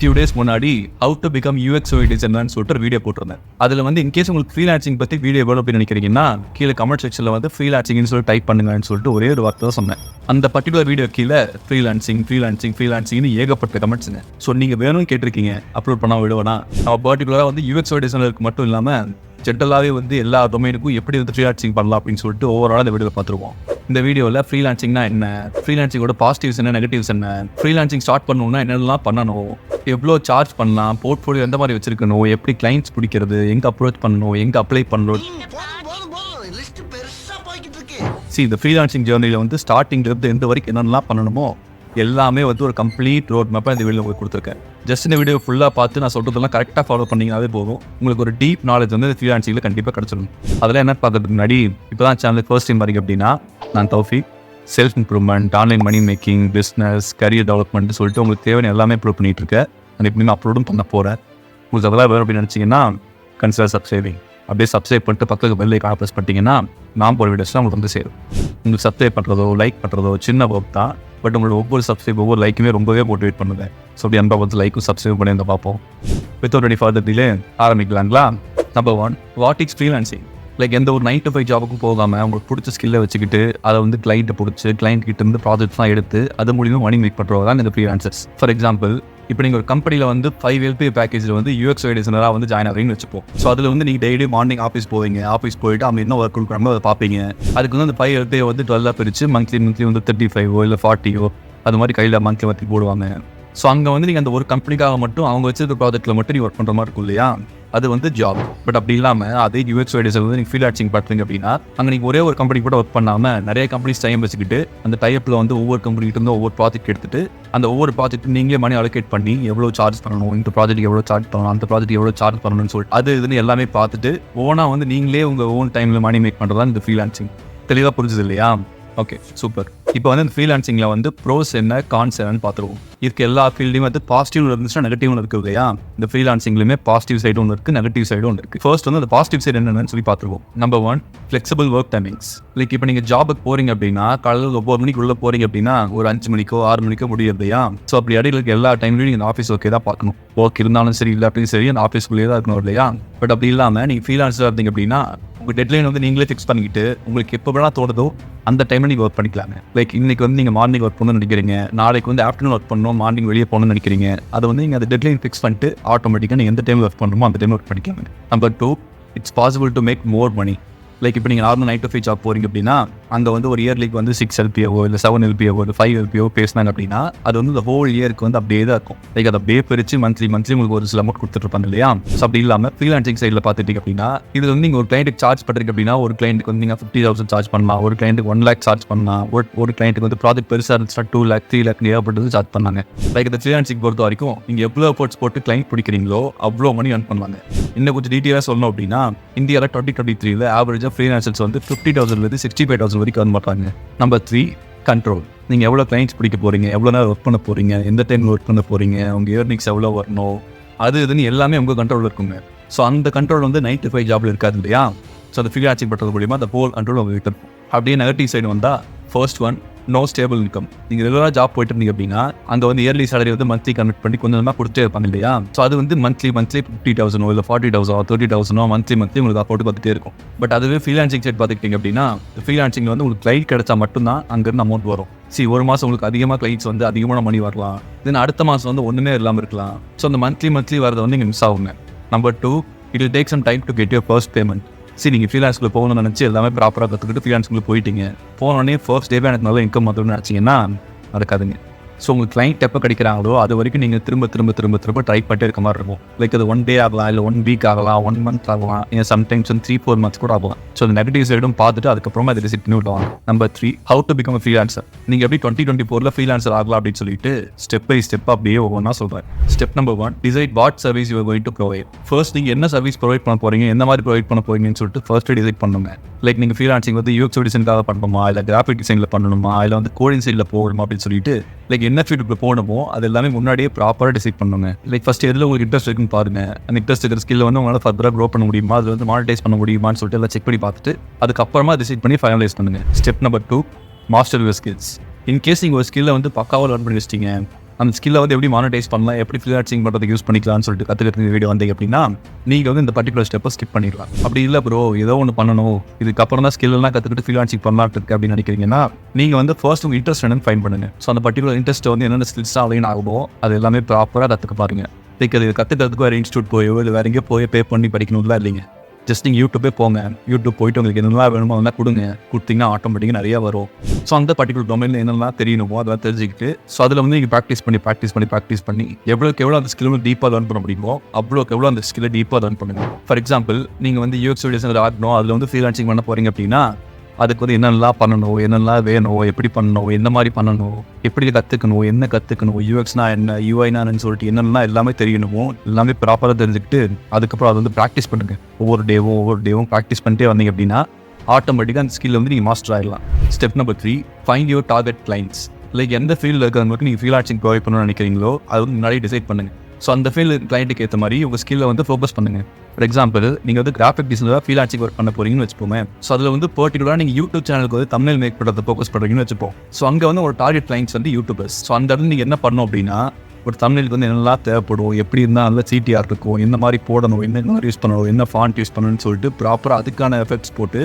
few days முன்னாடி how to become UX UI designer சொல்லிட்டு ஒரு வீடியோ போட்டிருந்தேன். அதில் வந்து இன்கேஸ் உங்களுக்கு ஃப்ரீலான்சிங் பற்றி வீடியோ வேணும் அப்படின்னு நினைக்கிறீங்கன்னா கீழே கமெண்ட் செக்ஷனில் வந்து ஃப்ரீலான்சிங்னு சொல்லி டைப் பண்ணுங்கன்னு சொல்லிட்டு ஒரே ஒரு வார்த்தை தான் சொன்னேன். அந்த பர்டிகுலர் வீடியோ கீழே ஃப்ரீலான்சிங்னு ஏகப்பட்ட கமெண்ட்ஸுங்க. ஸோ நீங்கள் வேணும்னு கேட்டிருக்கீங்க, அப்லோட் பண்ணால் விடுவேனா? நம்ம பர்டிகுலராக வந்து UX UI டிசைனருக்கு மட்டும் இல்லாமல் ஜென்ரலாகவே வந்து எல்லா டொமைனுக்கும் எப்படி வந்து ஃப்ரீலான்சிங் பண்ணலாம் அப்படின்னு சொல்லிட்டு ஓவரால் இந்த வீடியோவில் பார்த்துருவோம். இந்த வீடியோவில் ஃப்ரீலான்சிங்னா என்ன, ஃப்ரீலான்சிங்கோட பாசிட்டிவ்ஸ் என்ன, நெகட்டிவ்ஸ் என்ன, ஃப்ரீலான்சிங் ஸ்டார்ட் பண்ணணும்னா என்னென்னலாம் பண்ணணும், எவ்வளோ சார்ஜ் பண்ணலாம், போர்ட்ஃபோலியோ எந்த மாதிரி வச்சிருக்கணும், எப்படி கிளைண்ட்ஸ் பிடிக்கிறது, எங்கே அப்ரோச் பண்ணணும், எங்கே அப்ளை பண்ணணும். இந்த ஃப்ரீலான்சிங் ஜேர்னியில் வந்து ஸ்டார்டிங்லேருந்து எந்த வரைக்கும் என்னென்னலாம் பண்ணணுமோ எல்லாமே வந்து ஒரு கம்ப்ளீட் ரோட் மேப்பாக இந்த வீடியோ உங்களுக்கு கொடுத்துருக்கேன். ஜஸ்ட் இந்த வீடியோ ஃபுல்லாக பார்த்து நான் சொல்கிறதெல்லாம் கரெக்டாக ஃபாலோ பண்ணிங்கனாவே போதும், உங்களுக்கு ஒரு டீப் நாலேஜ் வந்து ஃப்ரீலான்சிங்கில் கண்டிப்பாக கிடச்சிடும். அதெல்லாம் என்ன பார்க்கறதுக்கு முன்னாடி இப்போ தான் சேனலுக்கு ஃபர்ஸ்ட் டைம் வரீங்க அப்படின்னா, நான் Thoufiq, self improvement, online money making, business, career development சொல்லிட்டு உங்களுக்கு தேவையான எல்லாமே அப்லோட் பண்ணிகிட்டு இருக்கேன். நான் இப்போ நான் அப்லோடும் பண்ண போகிறேன். உங்களுக்கு அதெல்லாம் வேறு அப்படின்னு நினச்சிங்கன்னா கன்சிடர் சப்ஸ்கிரைபிங். அப்படியே சப்ஸ்கிரைப் பண்ணிட்டு பக்கத்துக்கு பெல் ஐகானை ப்ரெஸ் பண்ணிட்டீங்கன்னா நான் போகிற வீடியோஸ்லாம் உங்களுக்கு வந்து சேரும். உங்களுக்கு சப்ஸ்கிரைப் பண்ணுறதோ லைக் பண்ணுறதோ சின்ன ஒர்க் தான், பட் உங்களோட ஒவ்வொரு சப்ஸ்கிரைப் ஒவ்வொரு லைக்குமே ரொம்பவே மோட்டிவேட் பண்ணுவேன். ஸோ அப்படி அன்பா பார்த்து லைக்கும் சப்ஸ்கிரைப் பண்ணி வந்து பார்ப்போம். வித்தவுட் எனி ஃபர்தர் டிலே ஆரம்பிக்கலாங்களா? Number 1, what is freelancing? Like எந்த ஒரு 9 to 5 ஜாபுக்கும் போகாமல் உங்களுக்கு பிடிச்ச ஸ்கில்லை வச்சுக்கிட்டு அதை வந்து கிளைண்ட்டை பிடிச்சி கிளைண்ட் கிட்ட இருந்து ப்ராஜெக்ட்ஸ்லாம் எடுத்து அது மூலியமாக மணி மேக் பண்ணுறவங்க தான் இந்த ஃப்ரீலான்சர்ஸ். ஃபார் எக்ஸாம்பிள், இப்போ நீங்கள் ஒரு கம்பெனியில் வந்து 5 LPA பேக்கேஜில் வந்து UX UI டிசைனராக வந்து ஜாயின் ஆகிறீங்கன்னு வச்சுப்போம். ஸோ அதில் வந்து நீங்கள் டெய்லி மார்னிங் ஆஃபீஸ் போவீங்க, ஆஃபீஸ் போயிட்டு அவங்க என்ன ஒர்க் கொடுக்குறாங்களோ அதை பார்ப்பீங்க. அதுக்கு வந்து அந்த 5 LPA வந்து 12 பிரித்து மந்த்லி வந்து 35 இல்லை 40 அது மாதிரி கையில் மந்த்லி போடுவாங்க. ஸோ அங்கே வந்து நீங்கள் அந்த ஒரு கம்பெனிக்காக மட்டும் அவங்க வச்சிருக்க ப்ராஜெக்ட்டில் மட்டும் நீங்கள் ஒர்க் பண்ணுற மாதிரி இருக்கும் இல்லையா? அது வந்து ஜாப். பட் அப்படி இல்லாமல் அதே UX UI டிசைனர் வந்து நீங்கள் ஃப்ரீலான்சிங் பண்ணுறீங்க அப்படின்னா அங்கே நீங்கள் ஒரே ஒரு கம்பெனி கூட ஒர்க் பண்ணாமல் நிறைய கம்பெனிஸ் டைம் வச்சுக்கிட்டு அந்த டைப்பில் வந்து ஒவ்வொரு கம்பெனிகிட்ட இருந்து ஒவ்வொரு ப்ராஜெக்ட் எடுத்துட்டு அந்த ஒவ்வொரு ப்ராஜெக்ட் நீங்களே மணி அலோகேட் பண்ணி எவ்வளோ சார்ஜ் பண்ணணும், இந்த ப்ராஜெக்ட் எவ்வளோ சார்ஜ் பண்ணணும், அந்த ப்ராஜெக்ட் எவ்வளோ சார்ஜ் பண்ணணும்னு சொல்லிட்டு அது இதுன்னு எல்லாமே பார்த்துட்டு ஓனாக வந்து நீங்களே உங்கள் ஓன் டைமில் மணி மேக் பண்ணுறது தான் இந்த ஃப்ரீலான்சிங். தெளிவாக புரிஞ்சுது இல்லையா? Okay, super. இப்போ வந்து இந்த ஃப்ரீலான்சிங்கில் வந்து ப்ரோஸ் என்ன, கான்ஸ் என்னன்னு பார்த்துருவோம். இதுக்கு எல்லா ஃபீல்டையும் வந்து பாசிட்டிவ் இருந்துச்சுன்னா நெகட்டிவ் ஒன்று இருக்குது இல்லையா? இந்த ஃப்ரீலான்சிங்லையுமே பாசிட்டிவ் சைடு ஒன்று இருக்குது, நெகட்டிவ் சைடு ஒன்று இருக்குது. ஃபர்ஸ்ட் வந்து அந்த பாசிட்டிவ் சைடு என்னென்னு சொல்லி பார்த்துருவோம். Number 1, flexible work timings. Like இப்போ நீங்கள் ஜாபுக்கு போகிறீங்க அப்படின்னா காலையில் 9 மணிக்கு உள்ளே போகிறீங்க அப்படின்னா ஒரு 5 மணிக்கோ 6 மணிக்கோ முடியும் இல்லையா? ஸோ அப்படி இடையில இருக்க எல்லா டைம்லையும் நீங்கள் ஆஃபீஸ் ஒர்க்கே தான் பார்க்கணும். ஒர்க் இருந்தாலும் சரி இல்லை அப்படின்னு சரி அந்த ஆஃபீஸ்க்குள்ளேயே தான் இருக்கணும் இல்லையா? பட் அப்படி இல்லாமல் நீங்கள் ஃப்ரீலான்ஸாக இருந்தீங்க அப்படின்னா உங்கள் டெட்லைன் வந்து நீங்களே ஃபிக்ஸ் பண்ணிக்கிட்டு உங்களுக்கு எப்போ வேணால் தோணுதோ அந்த டைமில் நீங்கள் ஒர்க் பண்ணிக்கலாங்க. லைக் இன்னைக்கு வந்து நீங்கள் மார்னிங் ஒர்க் பண்ணணும்னு நினைக்கிறீங்க, நாளைக்கு வந்து ஆஃப்டர்நூன் ஒர்க் பண்ணணும், மார்னிங் வெளியே போகணும்னு நினைக்கிறீங்க, அதை வந்து நீங்கள் அந்த டெட்லைன் ஃபிக்ஸ் பண்ணிட்டு ஆட்டோமேட்டிக்காக நீங்கள் எந்த டைம் ஒர்க் பண்ணுமோ அந்த டைம் ஒர்க் பண்ணிக்கலாங்க. Number 2, it's possible to make more money. Like இப்போ நீங்கள் நார்மல் 9 to 5 ஜாப் போகிறீங்க அப்படின்னா அங்கே வந்து ஒரு இயர்லிக்கு வந்து 6 LPO இல்லை 7 LPO இல்லை 5 LPO பேசினாங்க அப்படின்னா அது வந்து இந்த ஹோல் இயருக்கு வந்து அப்படியே தான் இருக்கும். லைக் அதை அப்படியே பிரித்து மந்த்லி உங்களுக்கு ஒரு சில அமௌண்ட் கொடுத்துட்ருப்பாங்க இல்லையா? ஸோ அப்படி இல்லாமல் ஃப்ரீலான்சிங் சைடில் பார்த்துட்டீங்க அப்படின்னா இதில் வந்து நீங்கள் ஒரு கிளைண்ட்டுக்கு சார்ஜ் பண்ணுறீங்க அப்படின்னா ஒரு கிளைண்ட்டுக்கு வந்து நீங்கள் 50,000 சார்ஜ் பண்ணலாம், ஒரு கிளைண்ட்டுக்கு 1 lakh சார்ஜ் பண்ணலாம், ஒரு கிளைண்ட்டுக்கு வந்து ப்ராஜெக்ட் பெருசாக இருந்துச்சுன்னா 2 lakh 3 lakh ஏற்பட்டது சார்ஜ் பண்ணாங்க. லைக் இந்த ஃப்ரீலான்சிங் பொறுத்த வரைக்கும் நீங்கள் எவ்வளோ எஃபோர்ட்ஸ் போட்டு கிளைண்ட் பிடிக்கிறீங்களோ அவ்வளோ மணி earn பண்ணுவாங்க. இன்னும் கொஞ்சம் டீட்டெயிலாக சொல்லணும் அப்படின்னா இந்தியாவில் 2023 ஆவரேஜாக ஃப்ரீலான்சர்ஸ் வந்து 50,000 65,000 வரைக்கும் earn பண்ணுறாங்க. Number 3, control. நீங்கள் எவ்வளோ கிளைண்ட்ஸ் பிடிக்க போகிறீங்க, எவ்வளோ நேரம் ஒர்க் பண்ண போகிறீங்க, எந்த டைமில் ஒர்க் பண்ண போகிறீங்க, உங்கள் இயர்னிங்ஸ் எவ்வளோ வரணும், அது இதுன்னு எல்லாமே உங்கள் கண்ட்ரோலில் இருக்குங்க. ஸோ அந்த கண்ட்ரோல் வந்து 9 to 5 ஜாபில் இருக்காது இல்லையா? ஸோ அந்த ஃப்ரீலான்சிங் பண்ணுறது மூலிமா அந்த ஹோல் கண்ட்ரோல் உங்களுக்கு இருக்கும். அப்படியே நெகட்டிவ் சைடு வந்தால் ஃபர்ஸ்ட் 1, நோ ஸ்டேபிள் இன்கம். நீங்கள் ரெகுலராக ஜாப் போயிட்டு இருந்தீங்க அப்படின்னா அங்கே வந்து இயர்லி சேலரி வந்து மந்த்லி கன்வெர்ட் பண்ணி கொஞ்சம் கொஞ்சமாக கொடுத்தே இருப்பாங்க இல்லையா? ஸோ அது வந்து மந்த்லி 50,000 இல்லை 40,000 30,000 மந்த்லி உங்களுக்கு அஃபோர்ட் பார்த்துட்டே இருக்கும். பட் அதுவே ஃப்ரீலான்சிங் சைட் பார்த்துக்கிட்டீங்க அப்படின்னா ஃப்ரீலான்சிங்கில் வந்து உங்களுக்கு கிளைண்ட் கிடைச்சா மட்டும்தான் அங்கேருந்து அமௌண்ட் வரும். ஒரு மாதம் உங்களுக்கு அதிகமாக கிளைண்ட்ஸ் வந்து அதிகமான மணி வரலாம், தென் அடுத்த மாதம் வந்து ஒன்றுமே இல்லாமல் இருக்கலாம். ஸோ அந்த மந்த்லி வரதை வந்து நீங்கள் மிஸ் ஆகுங்க. Number 2, it will take some time to get your first payment. நீங்கள் ஃப்ரீலான்ஸ்குள்ளே போகணும்னு நினச்சி எல்லாமே ப்ராப்பராக கற்றுக்கிட்டு ஃப்ரீலான்ஸ்குள்ளே போயிட்டீங்க, போனோடனே ஃபர்ஸ்ட் டேவே எனக்கு நல்ல இன்கம் வந்துடும் நினச்சிங்கன்னா நடக்காதுங்க. ஸோ உங்களுக்கு கிளைண்ட் எப்போ கிடைக்கிறாங்களோ அது வரைக்கும் நீங்கள் திரும்ப ட்ரை பண்ணிட்டே இருக்க மாதிரி இருக்கும். லைக் அது 1 day ஆகலாம், இல்லை 1 week ஆகலாம், 1 month ஆகலாம், இல்லை சம்டைம்ஸ் வந்து 3-4 months கூட ஆகலாம். ஸோ அந்த நெகட்டிவ் சைடும் பார்த்துட்டு அதுக்கப்புறமா அதை டிசைட் பண்ணி விடுவாங்க. Number 3, how to become freelancer. நீங்கள் எப்படி 2024 ஃப்ரீலான்சர் ஆகலாம் அப்படின்னு சொல்லிட்டு ஸ்டெப் பை ஸ்டெப் அப்படியே ஒவ்வொன்றா சொல்கிறேன். Step number 1, decide what service you are going to provide. First நீங்கள் என்ன சர்வீஸ் ப்ரொவைட் பண்ண போகிறீங்க, எந்த மாதிரி ப்ரொவைட் பண்ண போகிறீங்கன்னு சொல்லிட்டு ஃபர்ஸ்ட்டு டிசைட் பண்ணுங்க. லைக் நீங்கள் ஃப்ரீலான்சிங் வந்து UX டிசைனுக்காக பண்ணணுமா, இல்லை கிராஃபிக் டிசைனில் பண்ணணுமா, இல்லை வந்து கோடிங் சைடில் போகணுமா அப்படின்னு சொல்லிட்டு லைக் என்ன ஃபீல்டுக்கு போகணுமோ அது எல்லாமே முன்னாடியே ப்ராப்பராக டிசைட் பண்ணுங்க. லைக் ஃபஸ்ட் எதில் உங்களுக்கு இன்ட்ரெஸ்ட் இருக்குன்னு பாருங்க. அந்த இன்ட்ரெஸ்ட் இருக்கிற ஸ்கில் வந்து உங்களால் ஃபர்தராக க்ரோ பண்ண முடியுமா, அது வந்து மானிட்டைஸ் பண்ண முடியுமான்னு சொல்லிட்டு எல்லாம் செக் பண்ணி பார்த்துட்டு அதுக்கப்புறமா டிசைட் பண்ணி ஃபைனலைஸ் பண்ணுங்க. Step number 2, master your skills. In case நீங்கள் ஒரு ஸ்கில்லை வந்து பக்காவாக லேர்ன் பண்ணி வச்சிட்டீங்க, அந்த ஸ்கில்லை வந்து எப்படி மானிட்டைஸ் பண்ணலாம், எப்படி ஃப்ரீலான்சிங் பண்ணுறதுக்கு யூஸ் பண்ணிக்கலாம்னு சொல்லிட்டு கற்றுக்கிறதுக்கு வீடியோ வந்தீங்க அப்படின்னா நீங்கள் வந்து இந்த பர்டிகுலர் ஸ்டெப்பை ஸ்கிப் பண்ணிடலாம். அப்படி இல்லை ப்ரோ ஏதோ ஒன்று பண்ணணும், இதுக்கப்புறம் தான் ஸ்கில்லாம் கற்றுக்கிட்டு ஃப்ரீலான்சிங் பண்ணலான்னு இருக்கு அப்படின்னு நினைக்கிறீங்கன்னா நீங்கள் வந்து ஃபர்ஸ்ட் உங்கள் இன்ட்ரெஸ்ட் என்னன்னு ஃபைன் பண்ணுங்க. ஸோ அந்த பர்டிகுலர் இன்ட்ரெஸ்ட்டை வந்து என்னென்ன ஸ்கில்ஸாக அலைன் ஆகுமோ அது எல்லாமே ப்ராப்பராக கற்றுக்க பாருங்க. லைக் அது கற்றுக்கிறதுக்கு வேறு இன்ஸ்டியூட் போயோ இல்லை வேறு எங்கேயோ போய் பே பண்ணி படிக்கணும்லாம் இல்லைங்க. ஜஸ்ட் நீங்கள் யூடியூபே போங்க, யூடியூப் போயிட்டு உங்களுக்கு என்னெல்லாம் வேணுமோ அதெல்லாம் கொடுத்தீங்கன்னா ஆட்டோமேட்டிக்காக நிறையா வரும். ஸோ அந்த பர்டிகுலர் டொமைனில் என்னெல்லாம் தெரியணுமோ அதெல்லாம் தெரிஞ்சுக்கிட்டு ஸோ அதில் வந்து நீங்கள் ப்ராக்டிஸ் பண்ணி எவ்வளோக்கு எவ்வளோ அந்த ஸ்கில் டீப்பாக லேர்ன் பண்ண முடியுமோ அவ்வளோக்கு எவ்வளோ அந்த ஸ்கில்லை டீப்பாக லேர்ன் பண்ணுங்க. ஃபார் எக்ஸாம்பிள் நீங்கள் வந்து யூஎக்ஸ் டிசைனர் ஆகணும், அதில் வந்து ஃப்ரீலான்சிங் பண்ண போகிறீங்க அப்படின்னா அதுக்கு வந்து என்னெல்லாம் பண்ணணும், என்னெல்லாம் வேணும், எப்படி பண்ணணும், எந்த மாதிரி பண்ணணும், எப்படி கற்றுக்கணும், என்ன கற்றுக்கணும், யூஎக்ஸ்னா என்ன, யூஐனான்னு சொல்லிட்டு என்னெல்லாம் எல்லாமே தெரியணுமோ எல்லாமே ப்ராப்பராக தெரிஞ்சுக்கிட்டு அதுக்கப்புறம் அது வந்து ப்ராக்டிஸ் பண்ணுங்கள். ஒவ்வொரு டேவும் ப்ராக்டிஸ் பண்ணிட்டே வந்தீங்க அப்படின்னா ஆட்டோமேட்டிக்காக அந்த ஸ்கில் வந்து நீங்கள் மாஸ்டர் ஆகிடலாம். Step number 3, find your target clients. Like எந்த ஃபீல்டில் இருக்கிறவங்களுக்கு நீங்கள் ஃப்ரீலான்சிங் ப்ரொவைட் பண்ணணும்னு நினைக்கிறீங்களோ அது வந்து முன்னாடி டிசைட் பண்ணுங்கள். ஸோ அந்த ஃபீல்டு கிளைண்ட்டுக்கு ஏற்ற மாதிரி உங்கள் ஸ்கில்லை வந்து ஃபோக்கஸ் பண்ணுங்கள். ஃபார் எக்ஸாம்பிள் நீங்கள் வந்து கிராஃபிக் டிசைனராக ஃப்ரீலான்சிங் ஒர்க் பண்ண போகிறீங்கன்னு வச்சுப்போமே. ஸோ அதில் வந்து பர்டிகுலராக நீங்கள் யூடியூப் சேனலுக்கு வந்து தம்ப்நெயில் மேக் பண்ணுறதை ஃபோக்கஸ் பண்ணுறீங்கன்னு வச்சுப்போம். ஸோ அங்கே வந்து ஒரு டார்கெட் கிளைண்ட்ஸ் வந்து யூடியூபர்ஸ். ஸோ அந்த இடத்துல நீங்கள் என்ன பண்ணணும் அப்படின்னா ஒரு தம்ப்நெயிலுக்கு வந்து என்னெல்லாம் தேவைப்படும், எப்படி இருந்தால் நல்ல சிடிஆர் இருக்கும், என்ன மாதிரி போடணும், என்ன மாதிரி யூஸ் பண்ணணும், என்ன ஃபாண்ட் யூஸ் பண்ணணும்னு சொல்லிட்டு ப்ராப்பராக அதுக்கான எஃபெக்ட்ஸ் போட்டு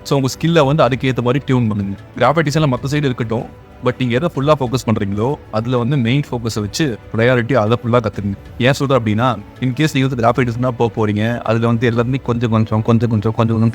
ஸோ உங்கள் ஸ்கில்லை வந்து அதுக்கேற்ற மாதிரி டியூன் பண்ணுங்க. கிராஃபிக் டிசைனில் மற்ற சைடு இருக்கட்டும், பட் நீங்கள் எதை ஃபுல்லாக ஃபோக்கஸ் பண்ணுறீங்களோ அதில் வந்து மெயின் ஃபோக்கஸை வச்சு ப்ரையாரிட்டி அதை ஃபுல்லாக கற்றுக்குங்க. ஏன் சொல்கிறேன் அப்படின்னா இன்கேஸ் நீங்கள் வந்து கிராஃபிக் டிசைனாக போகிறீங்க, அதில் வந்து எல்லாருமே கொஞ்சம்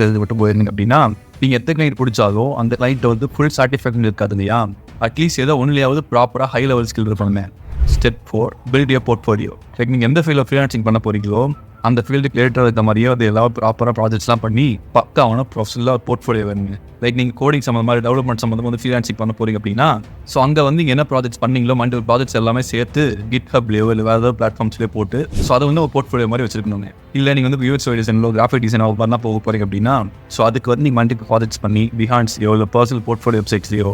தெரிஞ்சு விட்டு போயிருந்தீங்க அப்படின்னா நீங்கள் எத்தனை கிளைண்ட் பிடிச்சாலும் அந்த கிளைண்ட்டை வந்து ஃபுல் சாட்டிஸ்ஃபேக்ஷன் இருக்காது இல்லையா. அட்லீஸ்ட் ஏதோ ஒன்லையாவது ப்ராப்பராக ஹை லெவல் ஸ்கில் இருப்பாங்க. Step 4, build your portfolio. Like நீங்கள் எந்த ஃபீல்டில் ஃப்ரீலான்சிங் பண்ண போகிறீங்களோ அந்த ஃபீல்டுக்கு ரிலேட்டட் இருக்க மாதிரியே அது எல்லாம் ப்ராப்பராக ப்ராஜெக்ட்ஸ்லாம் பண்ணி பக்காவான ப்ரொஃபஷனலாக போர்ட்ஃபோலியோ வேணுங்க. லைக் நீங்கள் கோடிங் சம்மந்தமாக டெவலப்மெண்ட் சம்மந்தமாக வந்து ஃப்ரீலான்சிங் பண்ண போகிறீங்க அப்படின்னா ஸோ அங்கே வந்து நீங்கள் என்ன ப்ராஜெக்ட்ஸ் பண்ணீங்களோ மல்டிபிள் ப்ராஜெக்ட்ஸ் எல்லாமே சேர்த்து கிட்ஹப்லேயோ இல்லை வேறு ஏதாவது பிளாட்ஃபார்ம்ஸ்லேயே போட்டு ஸோ அதை வந்து ஒரு போர்ட்ஃபோலியோ மாதிரி வச்சிருக்கணுங்க. இல்லை நீங்கள் வந்து யூஎக்ஸ் டிசைனோ கிராஃபிக் டிசைனோ பண்ணால் போக போகிறீங்க அப்படின்னா ஸோ அதுக்கு வந்து நீங்கள் மல்டிபிள் ப்ராஜெக்ட்ஸ் பண்ணி பிஹாண்ட்ஸ்லையோ இல்லை பர்சனல் போர்ட்ஃபோலியோ வெப்சைட்ஸ்லையோ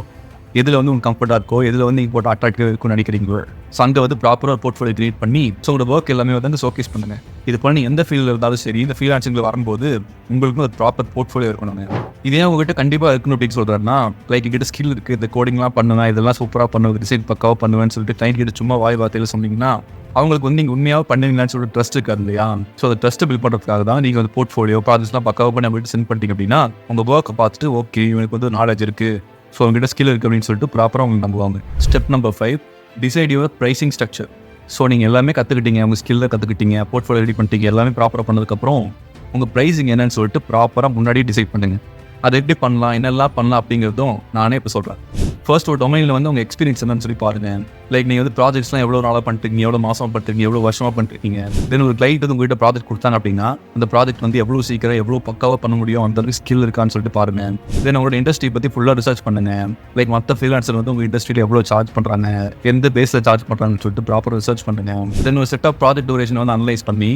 எதில் வந்து உங்களுக்கு கம்ஃபர்ட்டாக இருக்கோ எதில் வந்து நீங்கள் போட்டு அட்ராக்டிவ் இருக்கும்னு நினைக்கிறீங்களோ ஸோ அங்கே வந்து ப்ராப்பராக போர்ட்ஃபோலியோ கிரியேட் பண்ணி ஸோ உங்களோட ஒர்க் எல்லாமே வந்து ஷோகேஸ் பண்ணுங்கள். இது பண்ணி எந்த ஃபீல்டில் இருந்தாலும் சரி இந்த ஃப்ரீலான்சிங்கில் வரும்போது உங்களுக்கு ஒரு ப்ராப்பர் போர்ட்ஃபோலியோ இருக்கணும். இதே உங்ககிட்ட கண்டிப்பாக இருக்கணும் அப்படின்னு சொல்கிறேன்னா லைக் எங்கிட்ட ஸ்கில் இருக்குது, இந்த கோடிங்லாம் பண்ணுவேன், இதெல்லாம் சூப்பராக பண்ணுவேன், டிசைன் பக்காவாக பண்ணுவேன்னு சொல்லிட்டு கிளைண்ட் கிட்ட சும்மா வாய் வார்த்தையில் சொன்னீங்கன்னா அவங்களுக்கு வந்து நீங்கள் உண்மையாக பண்ணுவீங்களான்னு சொல்லிட்டு ட்ரஸ்ட் இருக்காது இல்லையா. ஸோ அந்த ட்ரஸ்ட்டை பில்ட் பண்ணுறதுக்காக தான் நீங்கள் வந்து போர்ட்ஃபோலியோ ப்ராஜெக்ட்ஸ்லாம் பக்காவாக பண்ணி அவங்கள்ட்ட சென்ட் பண்ணிட்டீங்க அப்படின்னா உங்கள் ஒர்க்கை பார்த்துட்டு ஓகே இவனுக்கு வந்து நாலேஜ் இருக்குது, ஸோ அவங்ககிட்ட ஸ்கில் இருக்குது அப்படின்னு சொல்லிட்டு ப்ராப்பராக உங்களுக்கு நம்புவாங்க. Step number 5, decide your pricing structure. So நீங்கள் எல்லாமே கற்றுக்கிட்டீங்க, உங்கள் ஸ்கில்லை கற்றுக்கிட்டீங்க, போர்ட்ஃபோலியோ ரெடி பண்ணிட்டீங்க, எல்லாமே ப்ராப்பராக பண்ணதுக்கப்புறம் உங்கள் ப்ரைஸிங் என்னன்னு சொல்லிட்டு ப்ராப்பராக முன்னாடியே டிசைட் பண்ணுங்கள். அதை எப்படி பண்ணலாம், என்னெல்லாம் பண்ணலாம் அப்படிங்கிறதும் நானே இப்போ சொல்கிறேன். ஃபர்ஸ்ட் ஒரு டொமைனில் வந்து உங்கள் எக்ஸ்பீரியன்ஸ் என்னன்னு சொல்லி பாருங்கள். லைக் நீங்கள் வந்து ப்ராஜெக்ட்ஸ்லாம் எவ்வளோ நாளாக பண்ணிட்டுருக்கீங்க, எவ்வளோ மாதம் பண்ணிட்டுருக்கீங்க, எவ்வளோ வருஷமாக பண்ணிட்டுருக்கீங்க. தென் ஒரு கிளைண்ட் வந்து உங்கள்கிட்ட ப்ராஜெக்ட் கொடுத்தாங்க அப்படின்னா அந்த ப்ராஜெக்ட் வந்து எவ்வளோ சீக்கிரம் எவ்வளோ பக்காவாக பண்ண முடியும், அந்த அளவுக்கு ஸ்கில் இருக்கான்னு சொல்லிட்டு பாருங்கள். தென் உங்களோட இண்டஸ்ட்ரி பற்றி ஃபுல்லாக ரிசர்ச் பண்ணுங்கள். லைக் மற்ற ஃப்ரீலான்சர் வந்து உங்கள் இண்டஸ்ட்ரியில் எவ்வளோ சார்ஜ் பண்ணுறாங்க, எந்த பேஸில் சார்ஜ் பண்ணுறாங்கன்னு சொல்லிட்டு ப்ராப்பராக ரிசர்ச் பண்ணுங்கள். தென் ஒரு செட் ஆஃப் ப்ராஜெக்ட் டூரேஷன் வந்து அனலைஸ் பண்ணி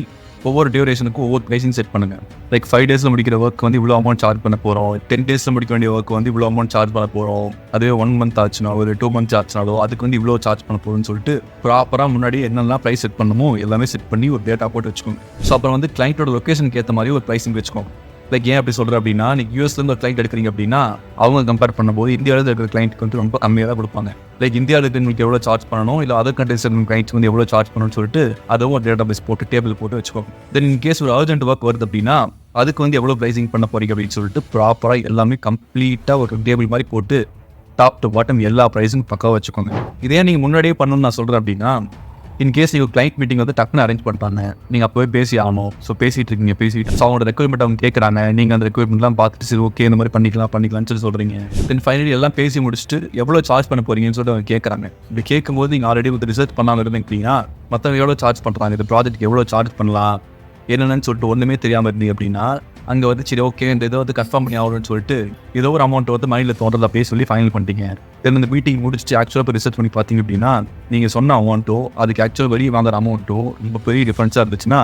ஒவ்வொரு டியூரேஷனுக்கும் ஒவ்வொரு ப்ரைஸிங் செட் பண்ணுங்கள். லைக் 5 டேஸில் முடிக்கிற ஒர்க் வந்து இவ்வளோ அமௌண்ட் சார்ஜ் பண்ண போகிறோம், 10 டேஸில் முடிக்க வேண்டிய ஒர்க் வந்து இவ்வளோ அமௌண்ட் சார்ஜ் பண்ண போகிறோம், அதுவே 1 மந்த் ஆச்சுனா ஒரு 2 மந்த் ஆச்சுனாலோ அதுக்கு வந்து இவ்வளோ சார்ஜ் பண்ண போகிறோம்னு சொல்லிட்டு ப்ராப்பராக முன்னாடி என்னெல்லாம் ப்ரைஸ் செட் பண்ணணுமோ எல்லாமே செட் பண்ணி ஒரு டேட்டா போட்டு வச்சுக்கோங்க. ஸோ அப்புறம் வந்து கிளைண்ட்டோட லொக்கேஷனுக்கு ஏற்ற மாதிரி ஒரு ப்ரைஸிங் வச்சுக்கோங்க. லைக் ஏன் அப்படி சொல்கிறேன் அப்படின்னா நீங்கள் யூஎஸ்லேருந்து ஒரு கிளைண்ட் எடுக்கிறீங்க அப்படின்னா அவங்க கம்பேர் பண்ணும்போது இந்தியாவில் இருக்கிற கிளைண்ட்டுக்கு வந்து ரொம்ப கம்மியாக தான் கொடுப்பாங்க. லைக் இந்தியாவில் இருக்கிறவங்களுக்கு எவ்வளோ சார்ஜ் பண்ணணும், இல்லை அதர் கண்ட்ரீஸ் இருக்கிற கிளைண்ட்ஸ் வந்து எவ்வளோ சார்ஜ் பண்ணணும்னு சொல்லிட்டு அதுவும் ஒரு டேட்டா பேஸ் போட்டு டேபிள் போட்டு வச்சுக்கோங்க. தென் இன் கேஸ் ஒரு அர்ஜென்ட் ஒர்க் வருது அப்படின்னா அதுக்கு வந்து எவ்வளோ ப்ரைஸிங் பண்ண போறீங்க அப்படின்னு சொல்லிட்டு ப்ராப்பராக எல்லாமே கம்ப்ளீட்டாக ஒரு டேபிள் மாதிரி போட்டு டாப் டு பாட்டம் எல்லா ப்ரைஸும் பக்காவாக வச்சுக்கோங்க. இதே நீங்கள் முன்னாடியே பண்ணணும்னு நான் சொல்கிறேன் அப்படின்னா இன்கேஸ் நீங்கள் கிளைண்ட் மீட்டிங் வந்து டக்குன்னு அரேஞ்ச் பண்ணுறாங்க, நீங்கள் அப்போவே பேசி ஆகணும். ஸோ பேசிகிட்டு இருக்கீங்க, ஸோ அவங்களோட ரெக்யர்மெண்ட் அவங்க கேட்குறாங்க, நீங்கள் அந்த ரெக்யர்மெண்ட்லாம் பார்த்துட்டு சரி ஓகே இந்த மாதிரி பண்ணிக்கலாம்னு சொல்லி சொல்கிறீங்க. தென் ஃபைனலி எல்லாம் பேசி முடிச்சுட்டு எவ்வளோ சார்ஜ் பண்ண போறீங்கன்னு சொல்லிட்டு அவங்க கேட்குறாங்க. இப்படி கேட்கும்போது நீங்கள் ஆல்ரெடி வந்து ரிசர்ச் பண்ணாமல் இருந்தீங்கன்னா மற்றவங்க எவ்வளோ சார்ஜ் பண்ணுறாங்க, இந்த ப்ராஜெக்ட்டுக்கு எவ்வளோ சார்ஜ் பண்ணலாம் என்னென்னு சொல்லிட்டு ஒன்றுமே தெரியாமல் இருந்தீங்க அப்படின்னா அங்கே வந்து சரி ஓகே இந்த இதை வந்து கன்ஃபார்ம் பண்ணி ஆகணும்னு சொல்லிட்டு ஏதோ ஒரு அமௌண்ட் வந்து மைண்டில் தோன்றதை அப்படியே சொல்லி ஃபைனல் பண்ணிட்டீங்க. தென் இந்த மீட்டிங் முடிச்சுட்டு ஆக்சுவலாக இப்போ ரிசர்ச் பண்ணி பார்த்தீங்க அப்படின்னா நீங்கள் சொன்ன அமௌண்ட்டோ அதுக்கு ஆக்சுவலாக வெளியே வாங்குற அமௌண்ட்டோ ரொம்ப பெரிய டிஃப்ரென்ஸாக இருந்துச்சுன்னா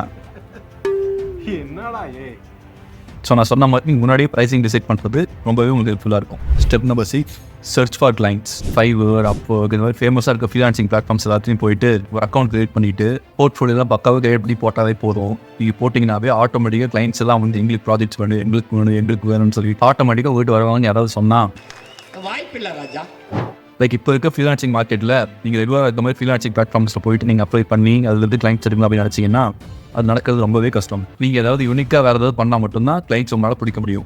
ஸோ நான் சொன்ன மாதிரி நீங்கள் முன்னாடியே ப்ரைஸிங் டிசைட் பண்ணுறது ரொம்பவே உங்களுக்கு ஹெல்ப்ஃபுல்லாக இருக்கும். Step number 6, search for clients. Fiverr, Upwork இந்த மாதிரி ஃபேமஸாக இருக்க ஃப்ரீலான்சிங் பிளாட்ஃபார்ம்ஸ் எல்லாத்தையும் போயிட்டு ஒரு அக்கௌண்ட் கிரியேட் பண்ணிவிட்டு போர்ட்ஃபோலியோலாம் பக்காவாக கிரியேட் பண்ணி போட்டாவே போதும். நீங்கள் போட்டிங்கனாவே ஆட்டோமேட்டிக்காக கிளைண்ட்ஸ் எல்லாம் வந்து எங்களுக்கு ப்ராஜெக்ட்ஸ் வேணும், எங்களுக்கு வேணும்னு சொல்லி ஆட்டோமேட்டிக்காக வீட்டு வருவாங்கன்னு யாராவது சொன்னால் வாய்ப்பில்லை ராஜா. லைக் இப்போ இருக்க ஃப்ரீலான்சிங் மார்க்கெட்டில் நீங்கள் ரெகுலராக இந்த மாதிரி ஃப்ரீலான்சிங் பிளாட்ஃபார்ம்ஸில் போயிட்டு நீங்கள் அப்ளை பண்ணி அதுலேருந்து கிளைண்ட்ஸ் எடுக்கணும் அப்படின்னு நினச்சிங்கன்னா அது நடக்கிறது ரொம்பவே கஷ்டம். நீங்கள் ஏதாவது யூனிக்காக வேறு ஏதாவது பண்ணால் மட்டும்தான் கிளைண்ட்ஸ் உங்களால் பிடிக்க முடியும்.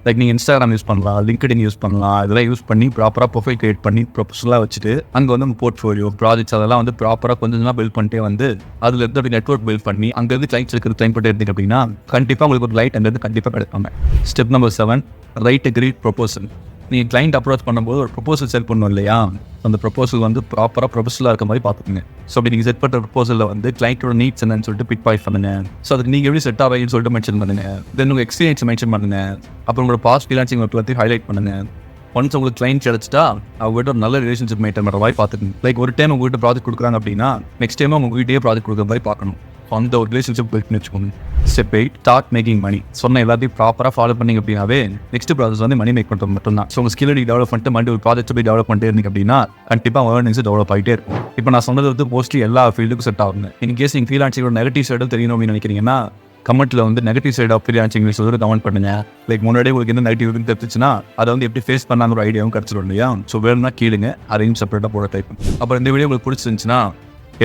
லைக் நீங்கள் இன்ஸ்டாகிராம் யூஸ் பண்ணலாம், லிங்க்டின் யூஸ் பண்ணலாம், இதெல்லாம் யூஸ் பண்ணி ப்ராப்பராக ப்ரொஃபைல் கிரியேட் பண்ணி ப்ரொஃபஷனலாக வச்சுட்டு அங்கே வந்து நம்ம போர்ட்ஃபோலியோ ப்ராஜெக்ட்ஸ் அதெல்லாம் வந்து ப்ராப்பராக கொஞ்சம் பில்ட் பண்ணிட்டே வந்து அதில் இருந்து அப்படி நெட்வொர்க் பில்ட் பண்ணி அங்கேருந்து கிளைண்ட்ஸ் இருக்கிறது கிளைண்ட் பண்ணிட்டு இருந்தீங்க அப்படின்னா கண்டிப்பாக உங்களுக்கு ஒரு லைட் அங்கேருந்து கண்டிப்பாக கிடைப்பாங்க. Step number 7, write a great proposal. நீங்கள் கிளைண்ட் அப்ரோச் பண்ணும்போது ஒரு ப்ரொபோசல் செட் பண்ணணும் இல்லையா, அந்த ப்ரொபோசல் வந்து ப்ராப்பராக ப்ரொஃபஷனலாக இருக்க மாதிரி பார்த்துக்கோங்க. ஸோ அப்படி நீங்கள் செட் பண்ணுற ப்ரொபோசலில் வந்து கிளைண்ட்டோட நீட்ஸ் என்னன்னு சொல்லிட்டு பிட் பாயிண்ட் பண்ணுங்க. ஸோ அதுக்கு நீங்கள் எப்படி செட் ஆகுன்னு சொல்லிட்டு மென்ஷன் பண்ணுங்க. தென் உங்கள் எக்ஸ்பீரியன்ஸ் மென்ஷன் பண்ணுங்க. அப்புறம் உங்களோட பாஸ்ட் ஃப்ரீலான்சிங் ஒர்க் எல்லாத்தையும் ஹைலைட் பண்ணுங்க. ஒன்ஸ் உங்களுக்கு கிளைண்ட் கிடச்சிட்டா அவங்ககிட்ட ஒரு நல்ல ரிலேஷன்ஷிப் மெயின்டைன் பண்ணுற மாதிரி பார்த்துக்கணும். லைக் ஒரு டைம் உங்கள்கிட்ட ப்ராஜெக்ட் கொடுக்குறாங்க அப்படின்னா நெக்ஸ்ட் டைம் உங்ககிட்டயே ப்ராஜெக்ட் கொடுக்குற மாதிரி பார்க்கணும். அந்த ஒரு ரிலேஷன்ஷிப் பில்ட் பண்ணி வச்சுக்கோங்க. Step 8, start making money. சொன்ன எல்லாத்தையும் ப்ராப்பராக ஃபாலோ பண்ணிங்க அப்படின்னாவே நெக்ஸ்ட் ப்ராசஸ் வந்து மணி மேக் பண்ணுறது மட்டும்தான். ஸோ உங்கள் ஸ்கில் டெவலப் பண்ணிட்டு மறுபடியும் ஒரு ப்ராஜெக்ட் போய் டெவலப் பண்ணிட்டே இருந்தீங்க அப்படின்னா கண்டிப்பாக ஏர்னிங்ஸ் டெவலப் ஆகிட்டே இருக்கும். இப்போ நான் சொன்னது வந்து மோஸ்ட்லி எல்லா ஃபீல்டுக்கும் செட் ஆகுங்க. இன்கேஸ் நீங்கள் ஃப்ரீலான்சிங்கோட நெகட்டிவ் சைடு தெரியணும் அப்படின்னு நினைக்கிறீங்கன்னா கமெண்ட்டில் வந்து நெகட்டிவ் சைட் ஆஃப் ஃப்ரீலான்சிங் சொல்லிட்டு கமெண்ட் பண்ணுங்க. லைக் முன்னாடியே உங்களுக்கு என்ன நெகட்டிவ் இருக்குன்னு தெரிஞ்சுன்னா அதை வந்து எப்படி ஃபேஸ் பண்ணாங்க ஒரு ஐடியாவும் கிடச்சிடும் இல்லையா. ஸோ வேணும்னா கீழுங்க, அதையும் செப்பரேட்டாக போட டைப். அப்புறம் இந்த வீடியோ உங்களுக்கு பிடிச்சிருந்துச்சுன்னா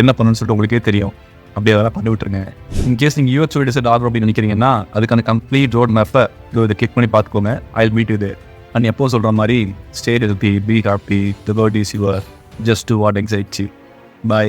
என்ன பண்ணணும்னு சொல்லிட்டு உங்களுக்கே தெரியும். அப்படியே அதெல்லாம் பண்ணி விட்டுருங்க. இன்கேஸ் நீங்கள் யூஎக்ஸ் டிசைட் ஆகும் அப்படின்னு நினைக்கிறீங்கன்னா அதுக்கான கம்ப்ளீட் ரோட் மேப்பை இதை கிளிக் பண்ணி பார்த்துக்கோங்க. I will meet you there. And எப்போ சொல்கிற மாதிரி stay healthy, be happy, the world is your, just do what excites you. By.